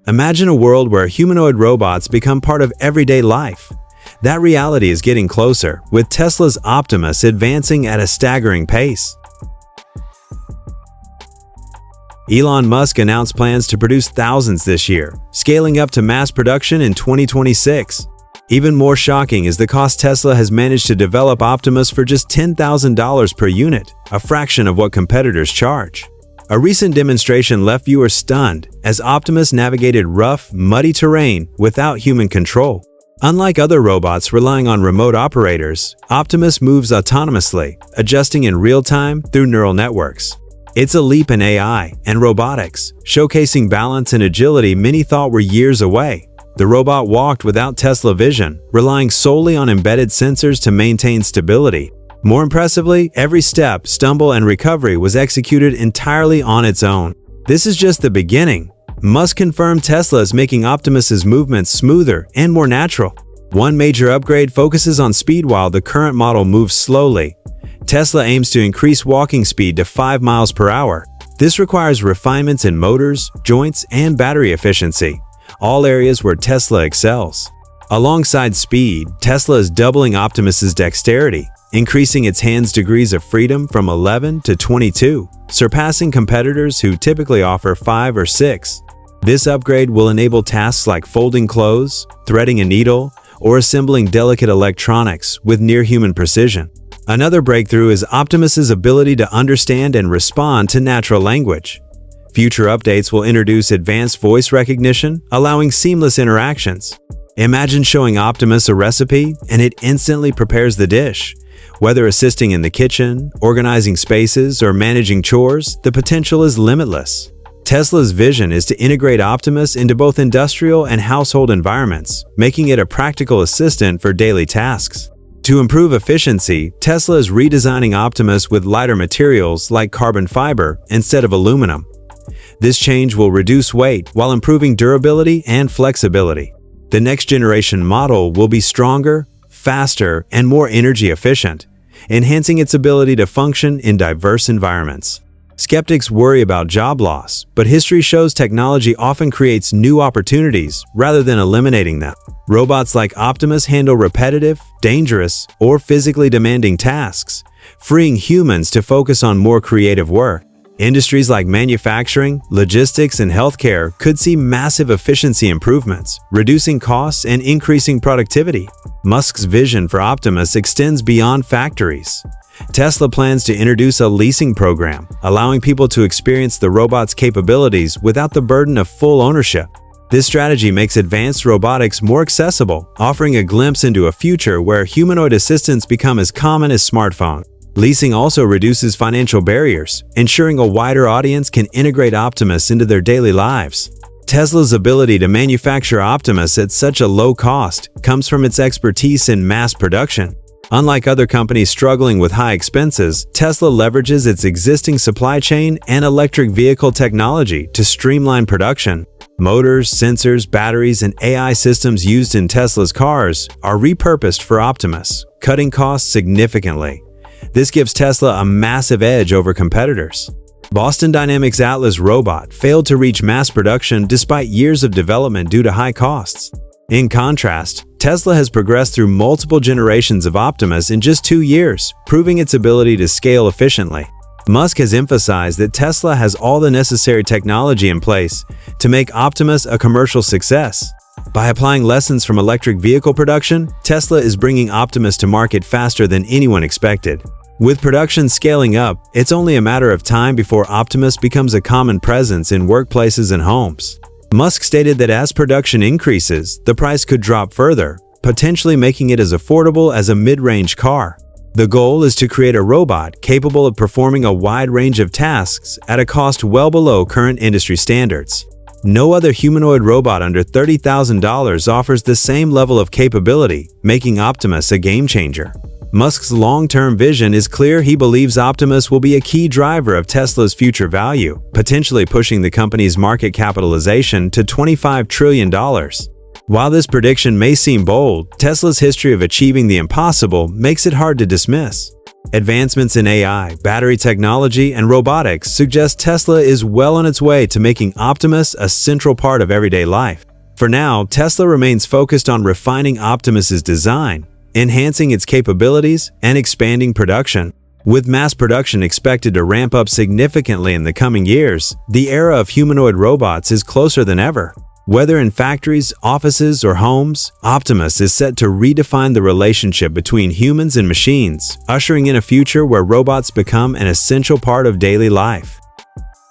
Imagine a world where humanoid robots become part of everyday life. That reality is getting closer, with Tesla's Optimus advancing at a staggering pace. Elon Musk announced plans to produce thousands this year, scaling up to mass production in 2026. Even more shocking is the cost. Tesla has managed to develop Optimus for just $10,000 per unit, a fraction of what competitors charge. A recent demonstration left viewers stunned as Optimus navigated rough, muddy terrain without human control. Unlike other robots relying on remote operators, Optimus moves autonomously, adjusting in real time through neural networks. It's a leap in AI and robotics, showcasing balance and agility many thought were years away. The robot walked without Tesla vision, relying solely on embedded sensors to maintain stability. More impressively, every step, stumble, and recovery was executed entirely on its own. This is just the beginning. Musk confirmed Tesla is making Optimus's movements smoother and more natural. One major upgrade focuses on speed while the current model moves slowly. Tesla aims to increase walking speed to 5 miles per hour. This requires refinements in motors, joints, and battery efficiency, all areas where Tesla excels. Alongside speed, Tesla is doubling Optimus's dexterity, increasing its hands' degrees of freedom from 11 to 22, surpassing competitors who typically offer 5 or 6. This upgrade will enable tasks like folding clothes, threading a needle, or assembling delicate electronics with near-human precision. Another breakthrough is Optimus's ability to understand and respond to natural language. Future updates will introduce advanced voice recognition, allowing seamless interactions. Imagine showing Optimus a recipe and it instantly prepares the dish. Whether assisting in the kitchen, organizing spaces, or managing chores, the potential is limitless. Tesla's vision is to integrate Optimus into both industrial and household environments, making it a practical assistant for daily tasks. To improve efficiency, Tesla is redesigning Optimus with lighter materials like carbon fiber instead of aluminum. This change will reduce weight while improving durability and flexibility. The next generation model will be stronger, faster, and more energy efficient, enhancing its ability to function in diverse environments. Skeptics worry about job loss, but history shows technology often creates new opportunities rather than eliminating them. Robots like Optimus handle repetitive, dangerous, or physically demanding tasks, freeing humans to focus on more creative work. Industries like manufacturing, logistics, and healthcare could see massive efficiency improvements, reducing costs and increasing productivity. Musk's vision for Optimus extends beyond factories. Tesla plans to introduce a leasing program, allowing people to experience the robot's capabilities without the burden of full ownership. This strategy makes advanced robotics more accessible, offering a glimpse into a future where humanoid assistants become as common as smartphones. Leasing also reduces financial barriers, ensuring a wider audience can integrate Optimus into their daily lives. Tesla's ability to manufacture Optimus at such a low cost comes from its expertise in mass production. Unlike other companies struggling with high expenses, Tesla leverages its existing supply chain and electric vehicle technology to streamline production. Motors, sensors, batteries, and AI systems used in Tesla's cars are repurposed for Optimus, cutting costs significantly. This gives Tesla a massive edge over competitors. Boston Dynamics' Atlas robot failed to reach mass production despite years of development due to high costs. In contrast, Tesla has progressed through multiple generations of Optimus in just 2 years, proving its ability to scale efficiently. Musk has emphasized that Tesla has all the necessary technology in place to make Optimus a commercial success. By applying lessons from electric vehicle production, Tesla is bringing Optimus to market faster than anyone expected. With production scaling up, it's only a matter of time before Optimus becomes a common presence in workplaces and homes. Musk stated that as production increases, the price could drop further, potentially making it as affordable as a mid-range car. The goal is to create a robot capable of performing a wide range of tasks at a cost well below current industry standards. No other humanoid robot under $30,000 offers the same level of capability, making Optimus a game-changer. Musk's long-term vision is clear. He believes Optimus will be a key driver of Tesla's future value, potentially pushing the company's market capitalization to $25 trillion. While this prediction may seem bold, Tesla's history of achieving the impossible makes it hard to dismiss. Advancements in AI, battery technology, and robotics suggest Tesla is well on its way to making Optimus a central part of everyday life. For now, Tesla remains focused on refining Optimus's design, enhancing its capabilities, and expanding production. With mass production expected to ramp up significantly in the coming years, the era of humanoid robots is closer than ever. Whether in factories, offices, or homes, Optimus is set to redefine the relationship between humans and machines, ushering in a future where robots become an essential part of daily life.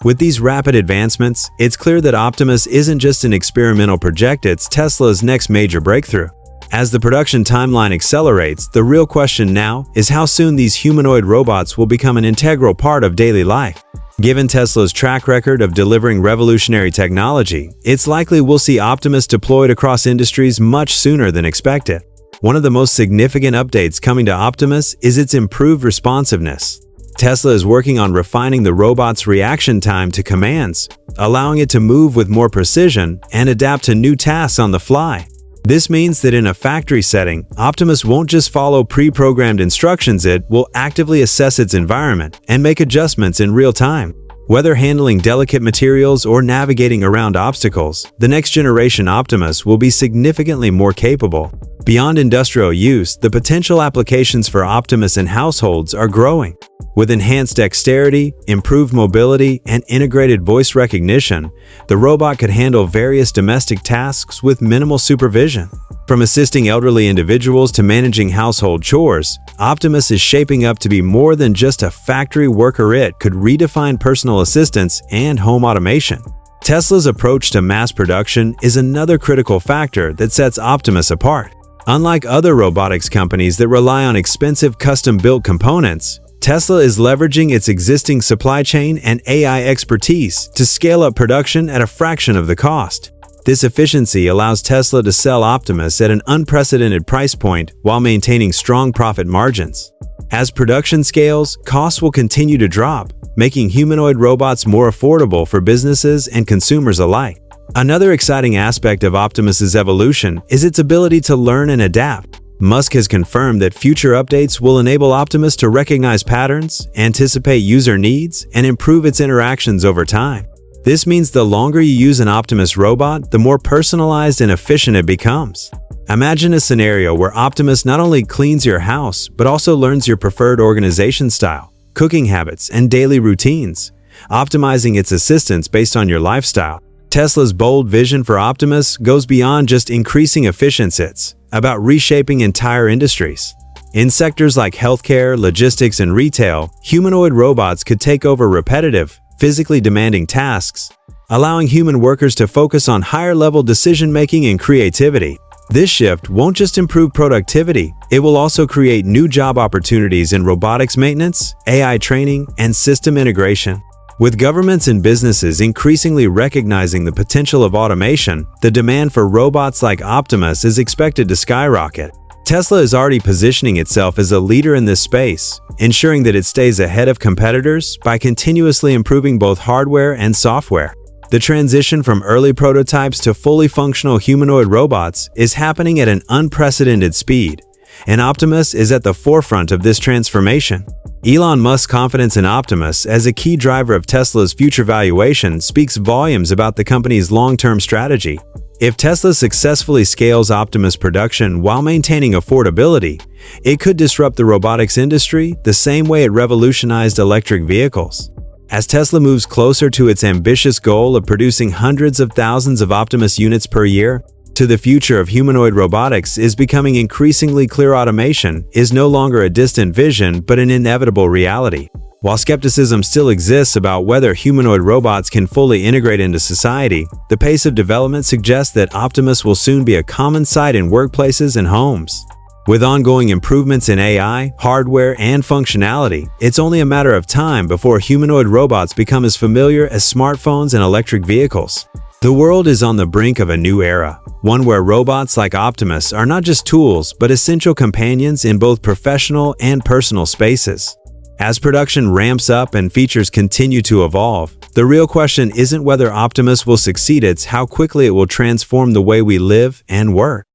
With these rapid advancements, it's clear that Optimus isn't just an experimental project, it's Tesla's next major breakthrough. As the production timeline accelerates, the real question now is how soon these humanoid robots will become an integral part of daily life. Given Tesla's track record of delivering revolutionary technology, it's likely we'll see Optimus deployed across industries much sooner than expected. One of the most significant updates coming to Optimus is its improved responsiveness. Tesla is working on refining the robot's reaction time to commands, allowing it to move with more precision and adapt to new tasks on the fly. This means that in a factory setting, Optimus won't just follow pre-programmed instructions, it will actively assess its environment and make adjustments in real time. Whether handling delicate materials or navigating around obstacles, the next generation Optimus will be significantly more capable. Beyond industrial use, the potential applications for Optimus in households are growing. With enhanced dexterity, improved mobility, and integrated voice recognition, the robot could handle various domestic tasks with minimal supervision. From assisting elderly individuals to managing household chores, Optimus is shaping up to be more than just a factory worker. It could redefine personal assistance and home automation. Tesla's approach to mass production is another critical factor that sets Optimus apart. Unlike other robotics companies that rely on expensive custom-built components, Tesla is leveraging its existing supply chain and AI expertise to scale up production at a fraction of the cost. This efficiency allows Tesla to sell Optimus at an unprecedented price point while maintaining strong profit margins. As production scales, costs will continue to drop, making humanoid robots more affordable for businesses and consumers alike. Another exciting aspect of Optimus's evolution is its ability to learn and adapt. Musk has confirmed that future updates will enable Optimus to recognize patterns, anticipate user needs, and improve its interactions over time. This means the longer you use an Optimus robot, the more personalized and efficient it becomes. Imagine a scenario where Optimus not only cleans your house, but also learns your preferred organization style, cooking habits, and daily routines, optimizing its assistance based on your lifestyle. Tesla's bold vision for Optimus goes beyond just increasing efficiency. It's about reshaping entire industries. In sectors like healthcare, logistics, and retail, humanoid robots could take over repetitive, physically demanding tasks, allowing human workers to focus on higher-level decision-making and creativity. This shift won't just improve productivity, it will also create new job opportunities in robotics maintenance, AI training, and system integration. With governments and businesses increasingly recognizing the potential of automation, the demand for robots like Optimus is expected to skyrocket. Tesla is already positioning itself as a leader in this space, ensuring that it stays ahead of competitors by continuously improving both hardware and software. The transition from early prototypes to fully functional humanoid robots is happening at an unprecedented speed, and Optimus is at the forefront of this transformation. Elon Musk's confidence in Optimus as a key driver of Tesla's future valuation speaks volumes about the company's long-term strategy. If Tesla successfully scales Optimus production while maintaining affordability, it could disrupt the robotics industry the same way it revolutionized electric vehicles. As Tesla moves closer to its ambitious goal of producing hundreds of thousands of Optimus units per year, the future of humanoid robotics is becoming increasingly clear. Automation is no longer a distant vision but an inevitable reality. While skepticism still exists about whether humanoid robots can fully integrate into society, the pace of development suggests that Optimus will soon be a common sight in workplaces and homes. With ongoing improvements in AI, hardware, and functionality, it's only a matter of time before humanoid robots become as familiar as smartphones and electric vehicles. The world is on the brink of a new era, one where robots like Optimus are not just tools but essential companions in both professional and personal spaces. As production ramps up and features continue to evolve, the real question isn't whether Optimus will succeed, it's how quickly it will transform the way we live and work.